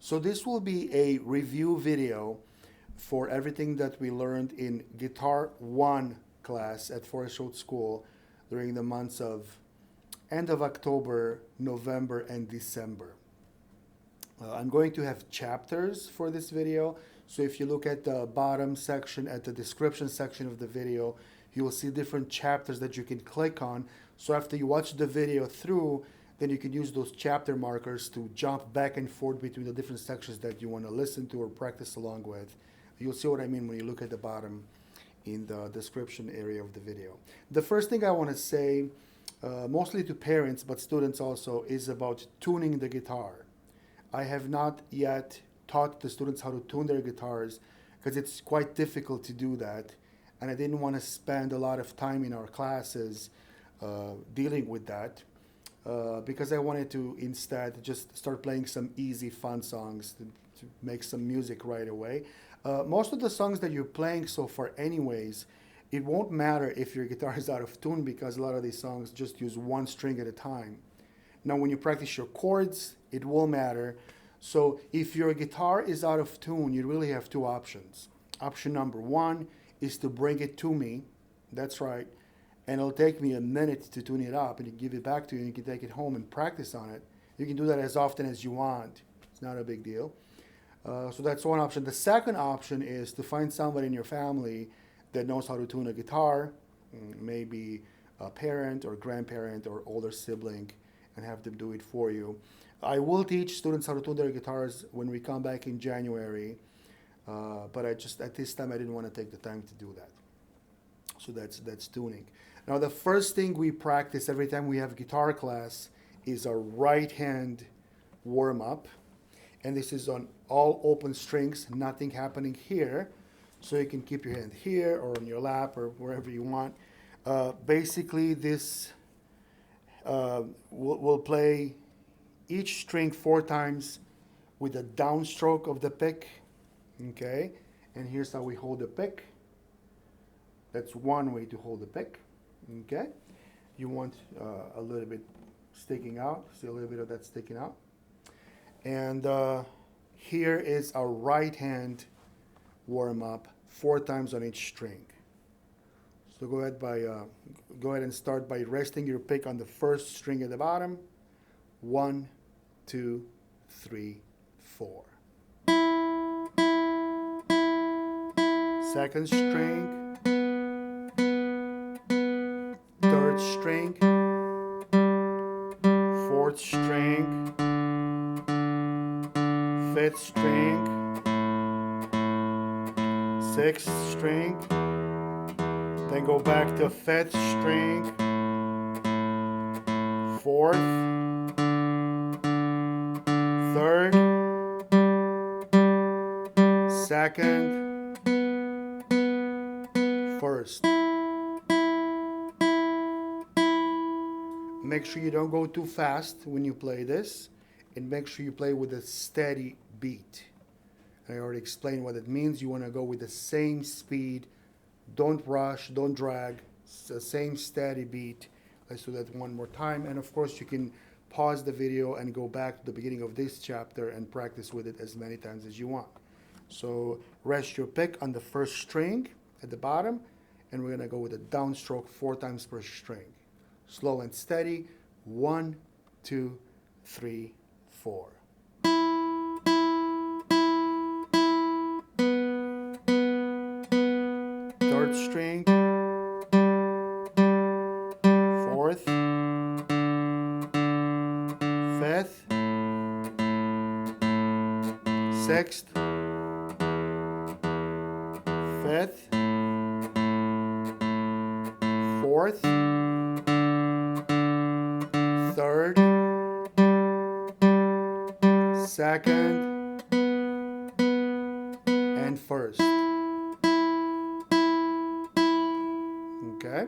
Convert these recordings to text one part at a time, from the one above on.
So this will be a review video for everything that we learned in Guitar 1 class at Forest Road School during the months of end of October, November, and December. I'm going to have chapters for this video. So if you look at the bottom section, at the description section of the video, you will see different chapters that you can click on. So after you watch the video through, then you can use those chapter markers to jump back and forth between the different sections that you want to listen to or practice along with. You'll see what I mean when you look at the bottom in the description area of the video. The first thing I want to say, mostly to parents, but students also, is about tuning the guitar. I have not yet taught the students how to tune their guitars because it's quite difficult to do that. And I didn't want to spend a lot of time in our classes dealing with that. Because I wanted to instead just start playing some easy, fun songs to make some music right away. Most of the songs that you're playing so far anyways, it won't matter if your guitar is out of tune because a lot of these songs just use one string at a time. Now when you practice your chords, it will matter. So if your guitar is out of tune, you really have two options. Option number one is to bring it to me. That's right. And it'll take me a minute to tune it up and give it back to you, and you can take it home and practice on it. You can do that as often as you want. It's not a big deal. So that's one option. The second option is to find somebody in your family that knows how to tune a guitar, maybe a parent or grandparent or older sibling, and have them do it for you. I will teach students how to tune their guitars when we come back in January, but at this time I didn't want to take the time to do that. So that's tuning. Now the first thing we practice every time we have guitar class is a right hand warm up. And this is on all open strings, nothing happening here. So you can keep your hand here or on your lap or wherever you want. Basically this we'll play each string 4 times with a downstroke of the pick. Okay, and here's how we hold the pick. That's one way to hold the pick. Okay, you want a little bit sticking out. See a little bit of that sticking out. And here is our right hand warm up 4 times on each string. So go ahead and start by resting your pick on the first string at the bottom. 1, 2, 3, 4. Second string. Third string, 4th string, 5th string, 6th string, then go back to 5th string, 4th, 3rd, 2nd, 1st. Make sure you don't go too fast when you play this, and make sure you play with a steady beat. I already explained what it means. You want to go with the same speed. Don't rush, don't drag. It's the same steady beat. Let's do that one more time. And of course, you can pause the video and go back to the beginning of this chapter and practice with it as many times as you want. So rest your pick on the first string at the bottom, and we're going to go with a downstroke 4 times per string. Slow and steady. 1, 2, 3, 4. Third string. 4th. 5th. 6th. 5th. 4th. 3rd, 2nd, and 1st. Okay?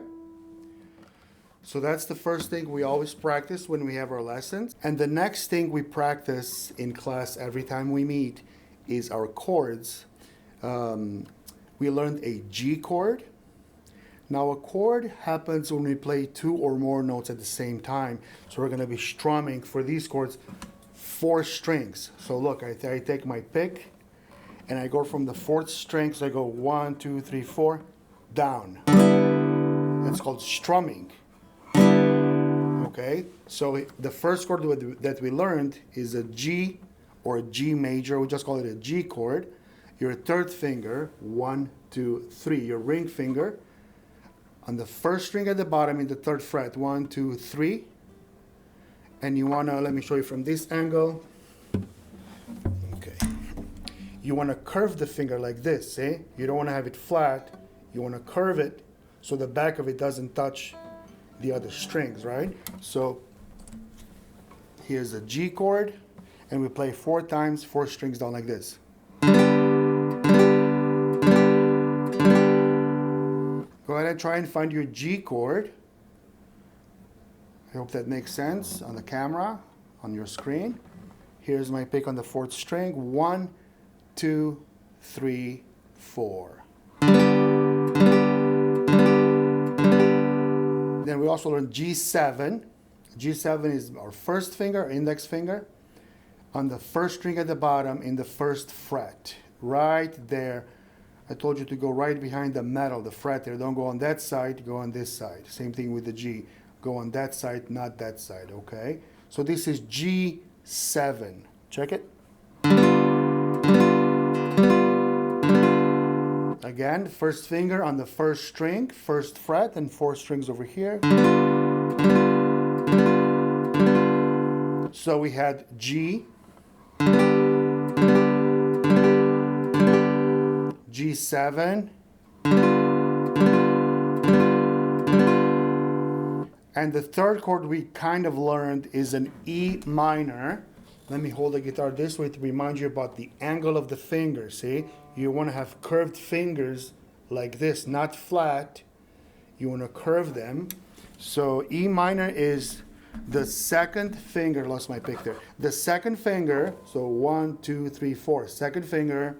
So that's the first thing we always practice when we have our lessons. And the next thing we practice in class every time we meet is our chords. We learned a G chord. Now a chord happens when we play 2 or more notes at the same time. So we're going to be strumming for these chords 4 strings. So look, I take my pick and I go from the 4th string, so I go 1, 2, 3, 4, down. That's called strumming. Okay, so the first chord that we learned is a G or a G major. We just call it a G chord. Your 3rd finger, 1, 2, 3, your ring finger, on the 1st string at the bottom in the 3rd fret, 1, 2, 3. And you wanna, let me show you from this angle. Okay, you wanna curve the finger like this, see? You don't wanna have it flat. You wanna curve it so the back of it doesn't touch the other strings, right? So here's a G chord, and we play 4 times, 4 strings down like this. Go ahead and try and find your G chord. I hope that makes sense on the camera, on your screen. Here's my pick on the 4th string. 1, 2, 3, 4. Then we also learned G7. G7 is our 1st finger, index finger, on the 1st string at the bottom in the 1st fret. Right there. I told you to go right behind the metal, the fret there. Don't go on that side, go on this side. Same thing with the G. Go on that side, not that side, okay? So this is G7. Check it. Again, 1st finger on the 1st string, 1st fret, and 4 strings over here. So we had G, G7, and the 3rd chord we kind of learned is an E minor. Let me hold the guitar this way to remind you about the angle of the finger, see? You want to have curved fingers like this, not flat. You want to curve them. So E minor is the 2nd finger, lost my pick there. The 2nd finger, so 1, 2, 3, 4. 2nd finger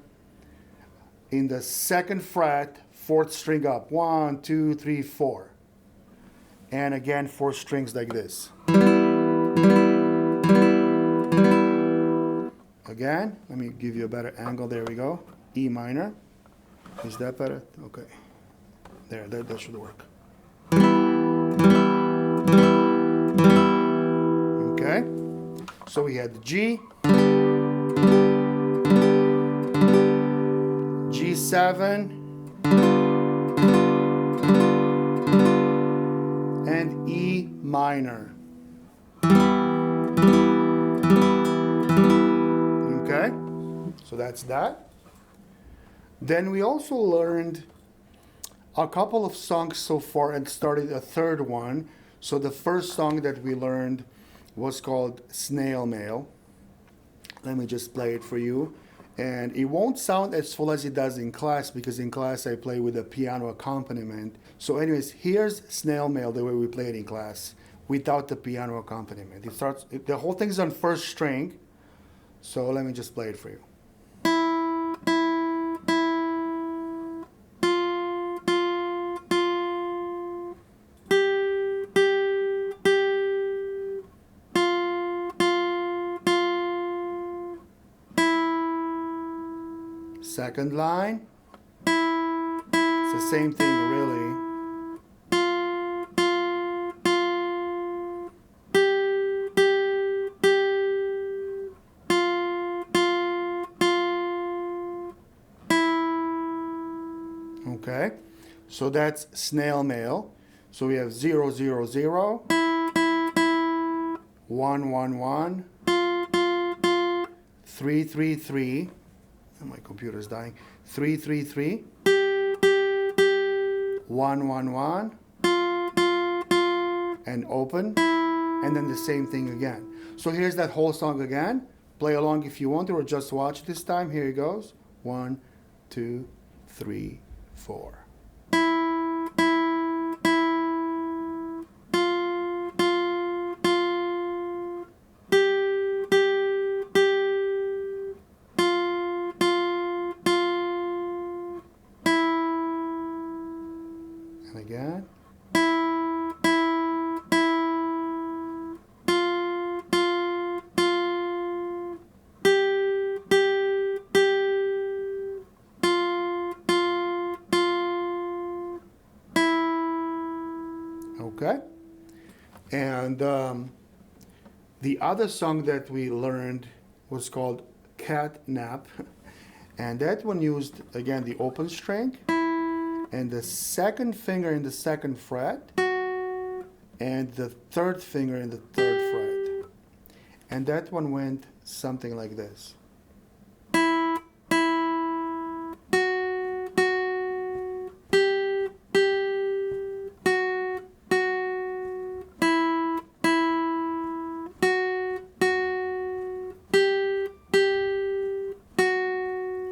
in the 2nd fret, 4th string up. 1, 2, 3, 4. And again, 4 strings like this. Again, let me give you a better angle. There we go. E minor. Is that better? Okay. There, that should work. Okay. So we had the G, G7, and E minor. Okay, so that's that. Then we also learned a couple of songs so far and started a 3rd one. So the first song that we learned was called Snail Mail. Let me just play it for you. And it won't sound as full as it does in class because in class I play with a piano accompaniment. So anyways, here's Snail Mail the way we play it in class without the piano accompaniment. The whole thing's on 1st string. So let me just play it for you. Second line, it's the same thing really. Okay, so that's Snail Mail. So we have 0, 0, 0, 1, 1, 1, 3, 3, 3. My computer's dying. 3, 3, 3, 1, 1, 1, and open, and then the same thing again. So here's that whole song again. Play along if you want to, or just watch this time. Here it goes. 1, 2, 3, 4. Again. okay? And the other song that we learned was called Cat Nap. And that one used, again, the open string and the second finger in the second fret and the third finger in the third fret. And that one went something like this.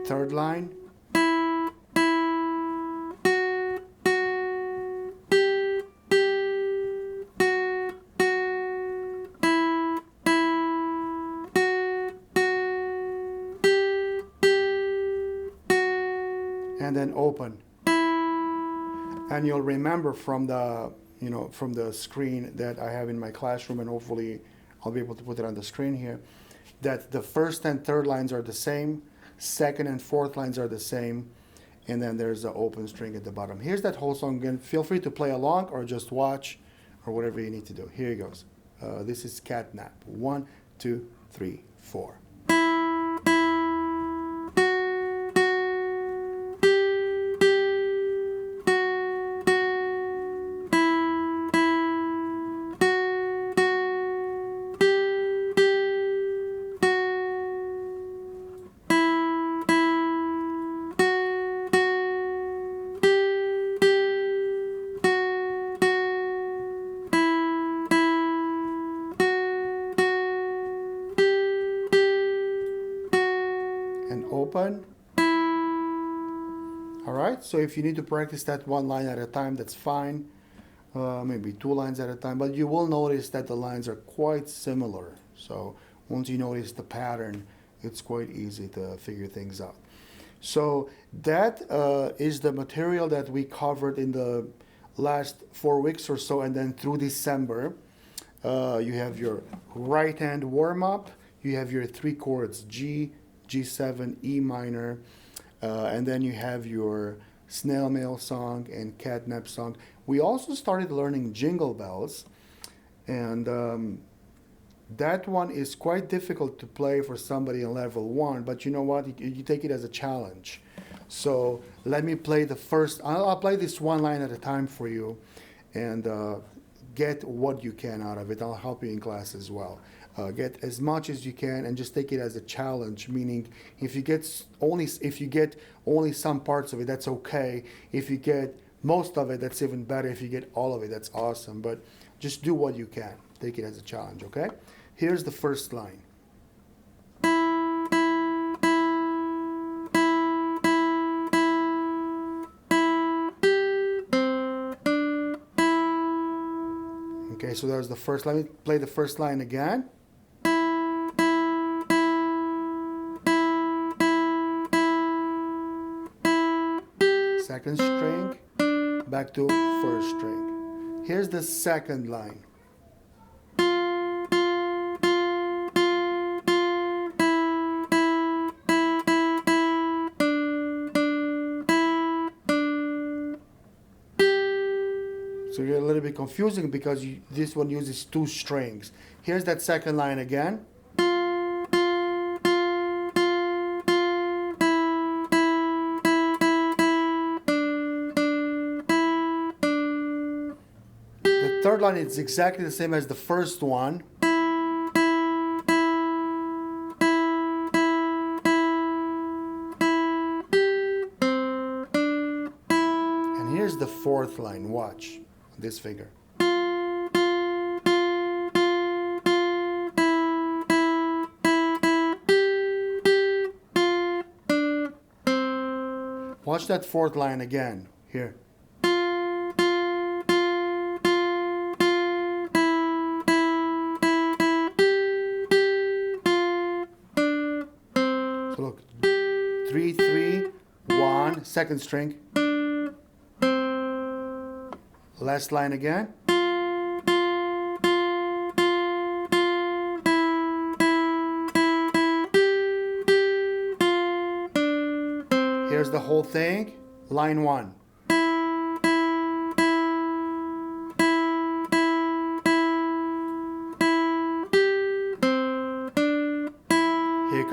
Third line. And then open. And you'll remember from the, from the screen that I have in my classroom, and hopefully I'll be able to put it on the screen here, that the first and third lines are the same, second and fourth lines are the same, and then there's the open string at the bottom. Here's that whole song again. Feel free to play along or just watch or whatever you need to do. Here it goes. This is Cat Nap. 1, 2, 3, 4. And open. All right, so if you need to practice that one line at a time, that's fine. Maybe 2 lines at a time, but you will notice that the lines are quite similar. So once you notice the pattern, it's quite easy to figure things out. So that is the material that we covered in the last 4 weeks or so, and then through December. You have your right hand warm up, you have your 3 chords, G, G7, E minor, and then you have your Snail Mail song and Cat Nap song. We also started learning Jingle Bells, and that one is quite difficult to play for somebody in level 1, but you know what, you take it as a challenge. So let me play the first, I'll play this one line at a time for you, and get what you can out of it. I'll help you in class as well. Get as much as you can and just take it as a challenge, meaning if you get only some parts of it, that's okay. If you get most of it, that's even better. If you get all of it, that's awesome. But just do what you can. Take it as a challenge, okay? Here's the first line. Okay, so there's the first line. Let me play the first line again. Second string, back to first string. Here's the second line. So you're a little bit confusing because this one uses 2 strings. Here's that second line again. The third line is exactly the same as the first one. And here's the fourth line. Watch this finger. Watch that fourth line again. Here. So look, 3, 3, 1, second string. Last line again. Here's the whole thing. Line 1.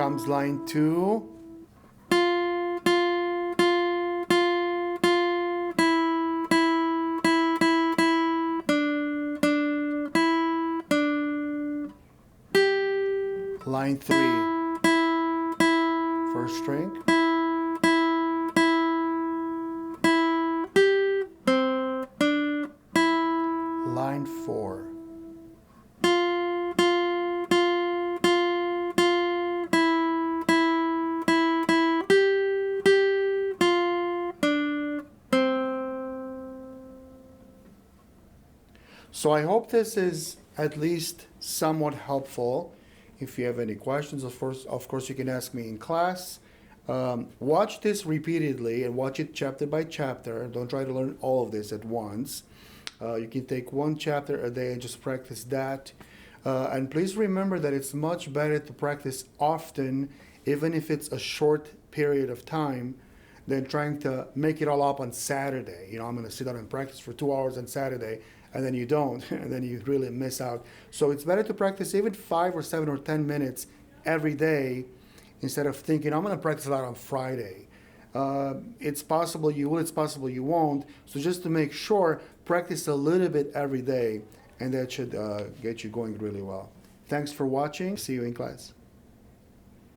comes line 2. Line 3, first string. Line 4. So I hope this is at least somewhat helpful. If you have any questions, of course, you can ask me in class. Watch this repeatedly and watch it chapter by chapter. Don't try to learn all of this at once. You can take one chapter a day and just practice that. And please remember that it's much better to practice often, even if it's a short period of time, than trying to make it all up on Saturday. You know, I'm going to sit down and practice for 2 hours on Saturday, and then you don't, and then you really miss out. So it's better to practice even 5 or 7 or 10 minutes every day instead of thinking, I'm going to practice a lot on Friday. It's possible you will, it's possible you won't. So just to make sure, practice a little bit every day, and that should get you going really well. Thanks for watching. See you in class.